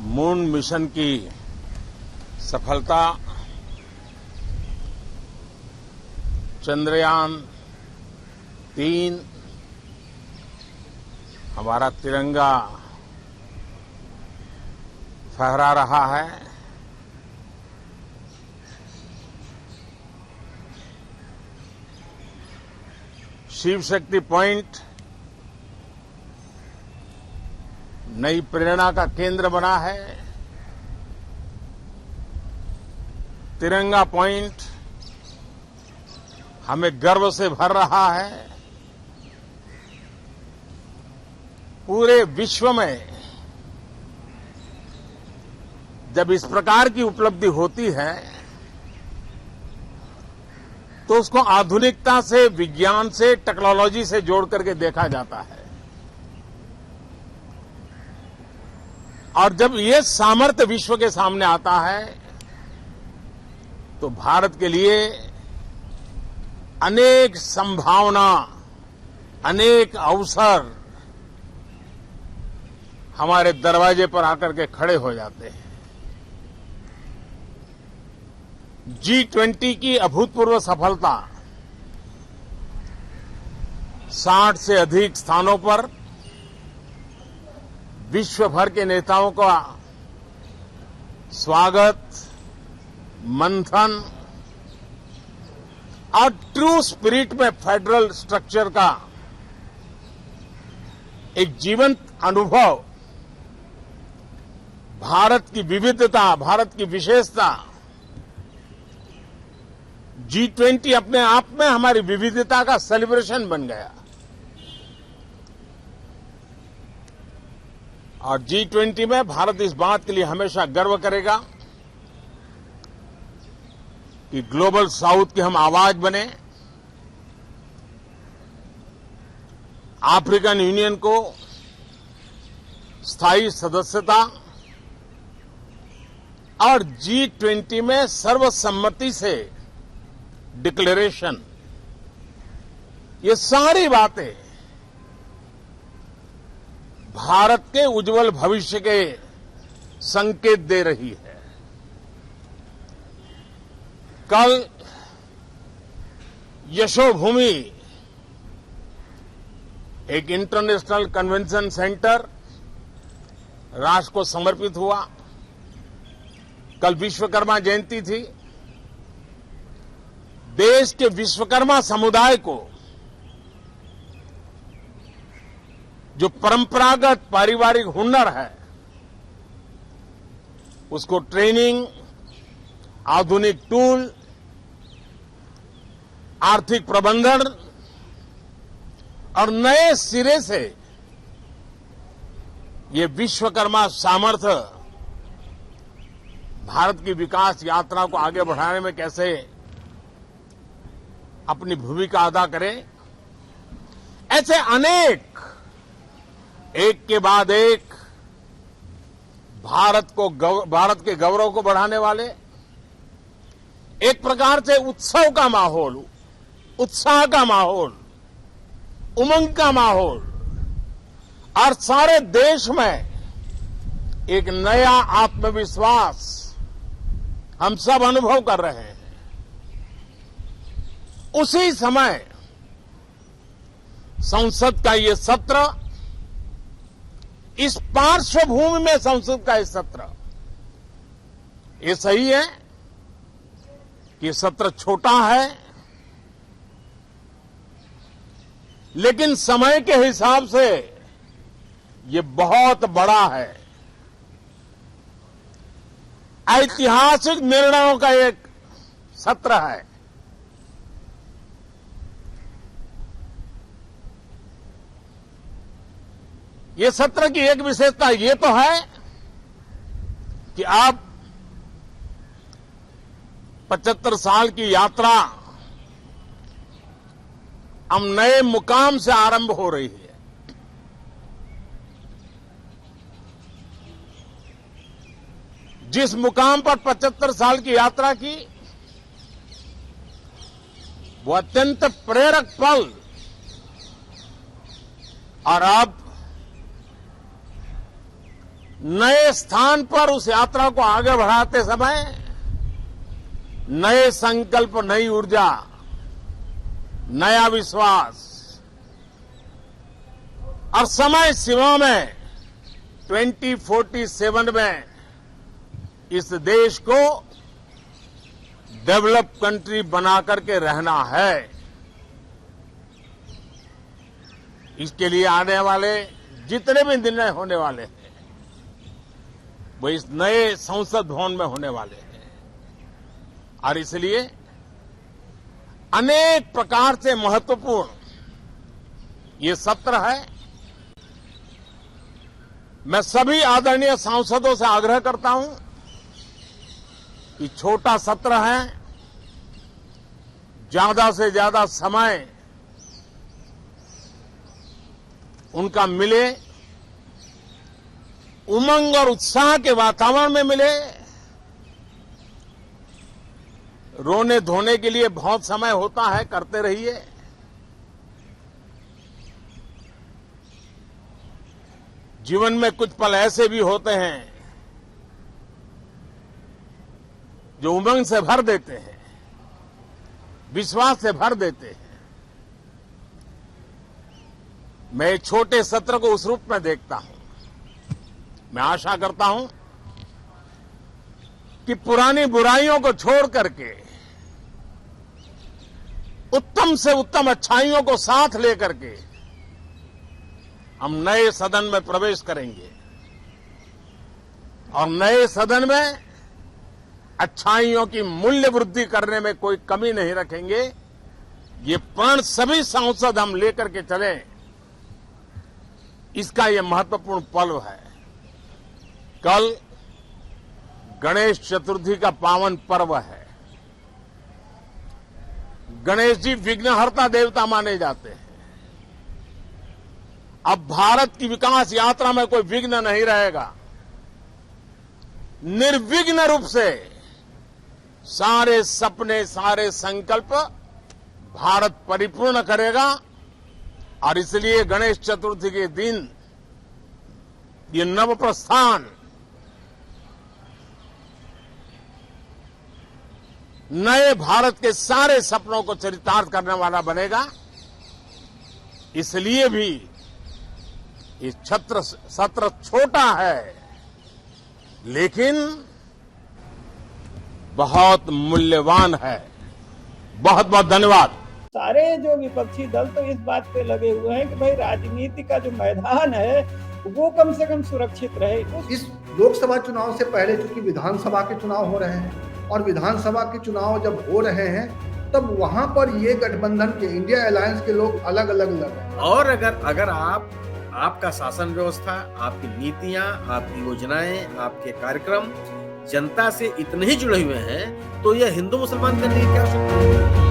Moon mission की सफलता, चंद्रयान-3 हमारा तिरंगा फहरा रहा है। शिव शक्ति पॉइंट नई प्रेरणा का केंद्र बना है। तिरंगा पॉइंट हमें गर्व से भर रहा है। पूरे विश्व में जब इस प्रकार की उपलब्धि होती है तो उसको आधुनिकता से, विज्ञान से, टेक्नोलॉजी से जोड़ करके देखा जाता है। और जब ये सामर्थ्य विश्व के सामने आता है तो भारत के लिए अनेक संभावना, अनेक अवसर हमारे दरवाजे पर आकर के खड़े हो जाते हैं। G20 की अभूतपूर्व सफलता, 60 से अधिक स्थानों पर विश्व भर के नेताओं का स्वागत, मंथन और ट्रू स्पिरिट में फेडरल स्ट्रक्चर का एक जीवंत अनुभव, भारत की विविधता, भारत की विशेषता। G20 अपने आप में हमारी विविधता का सेलिब्रेशन बन गया। और G20 में भारत इस बात के लिए हमेशा गर्व करेगा कि ग्लोबल साउथ की हम आवाज बने। अफ्रीकन यूनियन को स्थायी सदस्यता और G20 में सर्वसम्मति से डिक्लेरेशन, ये सारी बातें भारत के उज्जवल भविष्य के संकेत दे रही है। कल यशोभूमि एक इंटरनेशनल कन्वेंशन सेंटर राष्ट्र को समर्पित हुआ। कल विश्वकर्मा जयंती थी। देश के विश्वकर्मा समुदाय को जो परंपरागत पारिवारिक हुनर है उसको ट्रेनिंग, आधुनिक टूल, आर्थिक प्रबंधन और नए सिरे से ये विश्वकर्मा सामर्थ्य भारत की विकास यात्रा को आगे बढ़ाने में कैसे अपनी भूमिका अदा करें, ऐसे अनेक एक के बाद एक भारत के गौरव को बढ़ाने वाले, एक प्रकार से उत्सव का माहौल, उत्साह का माहौल, उमंग का माहौल और सारे देश में एक नया आत्मविश्वास हम सब अनुभव कर रहे हैं। उसी समय संसद का ये सत्र, इस पार्श्वभूमि में संसद का ये सत्र, ये सही है कि सत्र छोटा है, लेकिन समय के हिसाब से ये बहुत बड़ा है। ऐतिहासिक निर्णयों का एक सत्र है। ये सत्र की एक विशेषता ये तो है कि अब 75 साल की यात्रा हम नए मुकाम से आरंभ हो रही है। जिस मुकाम पर 75 साल की यात्रा की, वो अत्यंत प्रेरक पल, और अब नए स्थान पर उस यात्रा को आगे बढ़ाते समय नए संकल्प, नई ऊर्जा, नया विश्वास और समय सीमा में 2047 में इस देश को डेवलप कंट्री बना करके रहना है। इसके लिए आने वाले जितने भी निर्णय होने वाले हैं वो इस नए संसद भवन में होने वाले हैं और इसलिए अनेक प्रकार से महत्वपूर्ण ये सत्र है। मैं सभी आदरणीय सांसदों से आग्रह करता हूं कि छोटा सत्र है, ज्यादा से ज्यादा समय उनका मिले, उमंग और उत्साह के वातावरण में मिले। रोने धोने के लिए बहुत समय होता है, करते रहिए। जीवन में कुछ पल ऐसे भी होते हैं जो उमंग से भर देते हैं, विश्वास से भर देते हैं। मैं छोटे सत्र को उस रूप में देखता हूं। मैं आशा करता हूं कि पुरानी बुराइयों को छोड़ करके उत्तम से उत्तम अच्छाइयों को साथ लेकर के हम नए सदन में प्रवेश करेंगे और नए सदन में अच्छाइयों की मूल्य वृद्धि करने में कोई कमी नहीं रखेंगे। ये प्रण सभी सांसद हम लेकर के चले, इसका ये महत्वपूर्ण पल है। कल गणेश चतुर्थी का पावन पर्व है। गणेश जी विघ्नहर्ता देवता माने जाते हैं। अब भारत की विकास यात्रा में कोई विघ्न नहीं रहेगा। निर्विघ्न रूप से सारे सपने, सारे संकल्प भारत परिपूर्ण करेगा और इसलिए गणेश चतुर्थी के दिन ये नव प्रस्थान नए भारत के सारे सपनों को चरितार्थ करने वाला बनेगा। इसलिए भी ये सत्र छोटा है लेकिन बहुत मूल्यवान है। बहुत बहुत धन्यवाद। सारे जो विपक्षी दल तो इस बात पे लगे हुए हैं कि भाई राजनीति का जो मैदान है वो कम से कम सुरक्षित रहे। इस लोकसभा चुनाव से पहले चूंकि विधानसभा के चुनाव हो रहे हैं और विधानसभा के चुनाव जब हो रहे हैं तब वहां पर ये गठबंधन के इंडिया अलायंस के लोग अलग अलग लड़ रहे हैं। और अगर आपका शासन व्यवस्था, आपकी नीतियां, आपकी योजनाएं, आपके कार्यक्रम जनता से इतने ही जुड़े हुए हैं तो यह हिंदू मुसलमान करने की क्या आवश्यकता है?